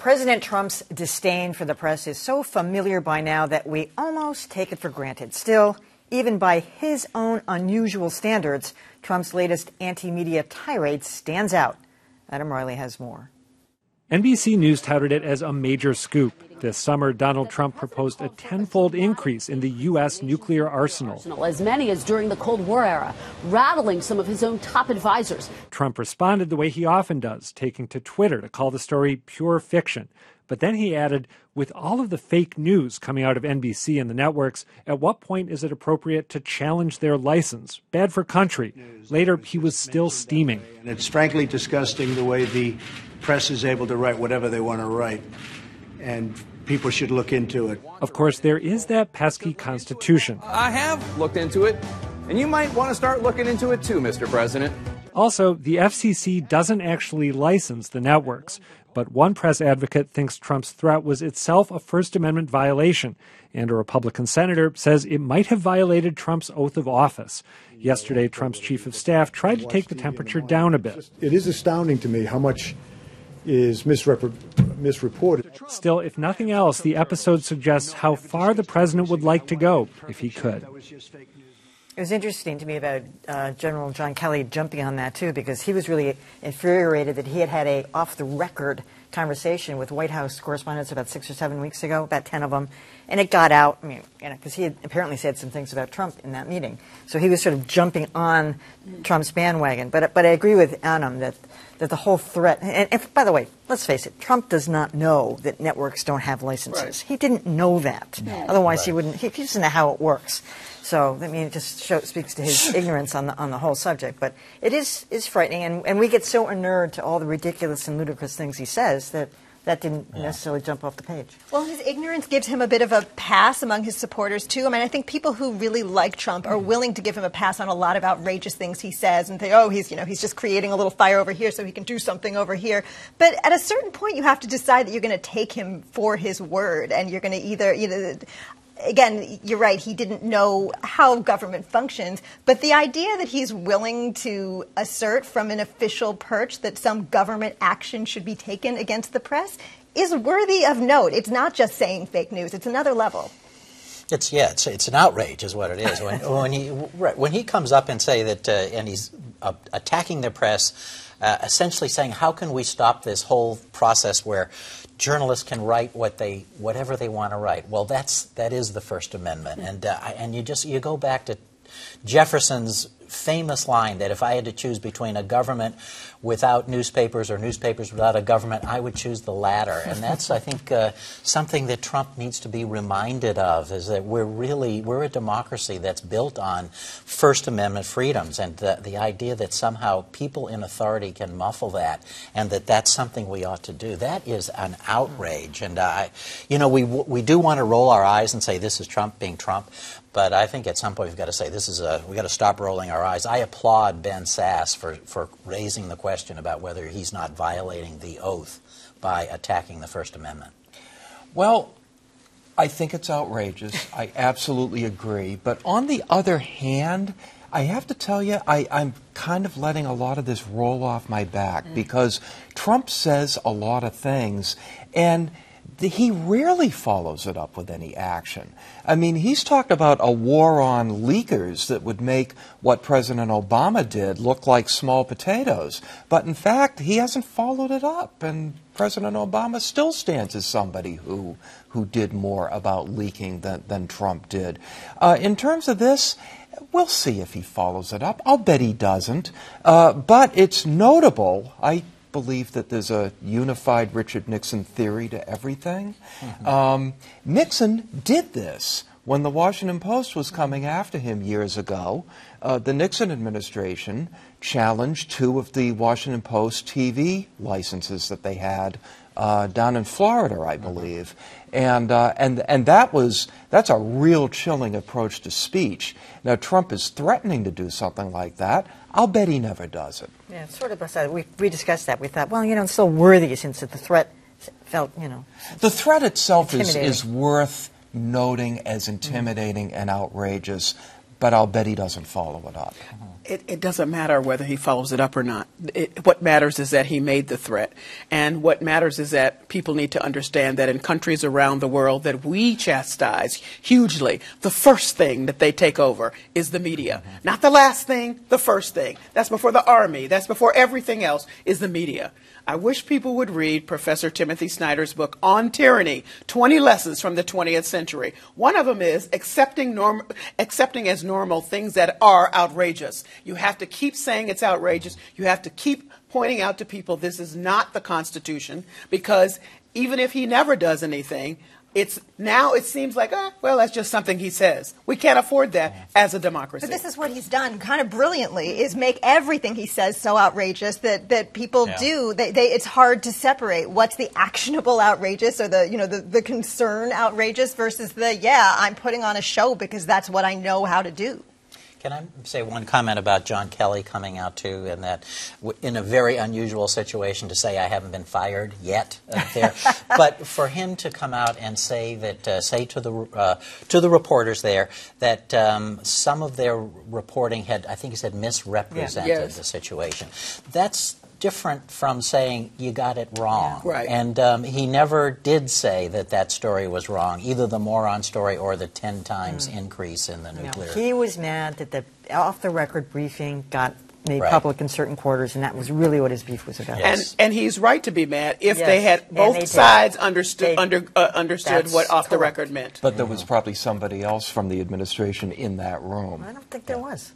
President Trump's disdain for the press is so familiar by now that we almost take it for granted. Still, even by his own unusual standards, Trump's latest anti-media tirade stands out. Adam Riley has more. NBC News touted it as a major scoop. This summer, Donald Trump proposed a tenfold increase in the U.S. nuclear arsenal. As many as during the Cold War era, rattling some of his own top advisors. Trump responded the way he often does, taking to Twitter to call the story pure fiction. But then he added, with all of the fake news coming out of NBC and the networks, at what point is it appropriate to challenge their license? Bad for country. Later, he was still steaming. And it's frankly disgusting the way the press is able to write whatever they want to write. And people should look into it. Of course, there is that pesky Constitution. I have looked into it, and you might want to start looking into it too, Mr. President. Also, the FCC doesn't actually license the networks. But one press advocate thinks Trump's threat was itself a First Amendment violation, and a Republican senator says it might have violated Trump's oath of office. Yesterday, Trump's chief of staff tried to take the temperature down a bit. It is astounding to me how much is misreported. Still, if nothing else, the episode suggests how far the president would like to go if he could. It was interesting to me about General John Kelly jumping on that, too, because he was really infuriated that he had a off-the-record conversation with White House correspondents about 6 or 7 weeks ago, about 10 of them, and it got out, I mean, because he had apparently said some things about Trump in that meeting. So he was sort of jumping on Trump's bandwagon. But I agree with Adam that the whole threat, and by the way, let's face it, Trump does not know that networks don't have licenses. Right. He didn't know that. No. Otherwise, he doesn't know how it works. So, I mean, it just speaks to his ignorance on the whole subject. But it is frightening, and we get so inured to all the ridiculous and ludicrous things he says that didn't necessarily jump off the page. Well, his ignorance gives him a bit of a pass among his supporters, too. I mean, I think people who really like Trump are willing to give him a pass on a lot of outrageous things he says and think, oh, he's just creating a little fire over here so he can do something over here. But at a certain point, you have to decide that you're going to take him for his word, and you're going to either, again, you're right, he didn't know how government functions, but the idea that he's willing to assert from an official perch that some government action should be taken against the press is worthy of note. It's not just saying fake news. It's another level. It's an outrage is what it is. When he comes up and say that, and he's attacking the press, essentially saying, how can we stop this whole process where journalists can write whatever they want to write? Well, that is the First Amendment, and you go back to Jefferson's famous line that if I had to choose between a government without newspapers or newspapers without a government, I would choose the latter. And that's, I think, something that Trump needs to be reminded of, is that we're a democracy that's built on First Amendment freedoms, and the idea that somehow people in authority can muffle that, and that's something we ought to do. That is an outrage. And, we do want to roll our eyes and say this is Trump being Trump, but I think at some point we've got to say we've got to stop rolling our eyes. I applaud Ben Sasse for raising the question about whether he's not violating the oath by attacking the First Amendment. Well, I think it's outrageous. I absolutely agree. But on the other hand, I have to tell you, I'm kind of letting a lot of this roll off my back because Trump says a lot of things, and he rarely follows it up with any action. I mean, he's talked about a war on leakers that would make what President Obama did look like small potatoes. But in fact, he hasn't followed it up, and President Obama still stands as somebody who did more about leaking than Trump did. In terms of this, we'll see if he follows it up. I'll bet he doesn't. But it's notable. I believe that there's a unified Richard Nixon theory to everything. Mm-hmm. Nixon did this when the Washington Post was coming after him years ago. The Nixon administration challenged 2 of the Washington Post TV licenses that they had down in Florida, I believe. And that's a real chilling approach to speech. Now, Trump is threatening to do something like that. I'll bet he never does it. Yeah, it's sort of beside. We discussed that. We thought, well, it's still worthy since the threat felt, The threat itself is worth noting as intimidating and outrageous. but I'll bet he doesn't follow it up. It doesn't matter whether he follows it up or not. What matters is that he made the threat. And what matters is that people need to understand that in countries around the world that we chastise hugely, the first thing that they take over is the media. Not the last thing, the first thing. That's before the army. That's before everything else is the media. I wish people would read Professor Timothy Snyder's book on tyranny, 20 lessons from the 20th century. One of them is accepting as normal things that are outrageous. You have to keep saying it's outrageous. You have to keep pointing out to people this is not the Constitution, because even if he never does anything, it seems like, well, that's just something he says. We can't afford that as a democracy. But this is what he's done kind of brilliantly, is make everything he says so outrageous that people do. It's hard to separate what's the actionable outrageous or the concern outrageous versus I'm putting on a show because that's what I know how to do. Can I say one comment about John Kelly coming out, too, and that in a very unusual situation to say I haven't been fired yet there. But for him to come out and say that, say to the reporters there that some of their reporting had, I think he said, misrepresented the situation. That's different from saying you got it wrong. Right. And he never did say that story was wrong, either the moron story or the 10 times increase in the nuclear. No, he was mad that the off-the-record briefing got made public in certain quarters, and that was really what his beef was about. Yes. And he's right to be mad if they had both sides understood what off-the-record meant. But there was probably somebody else from the administration in that room. I don't think there was.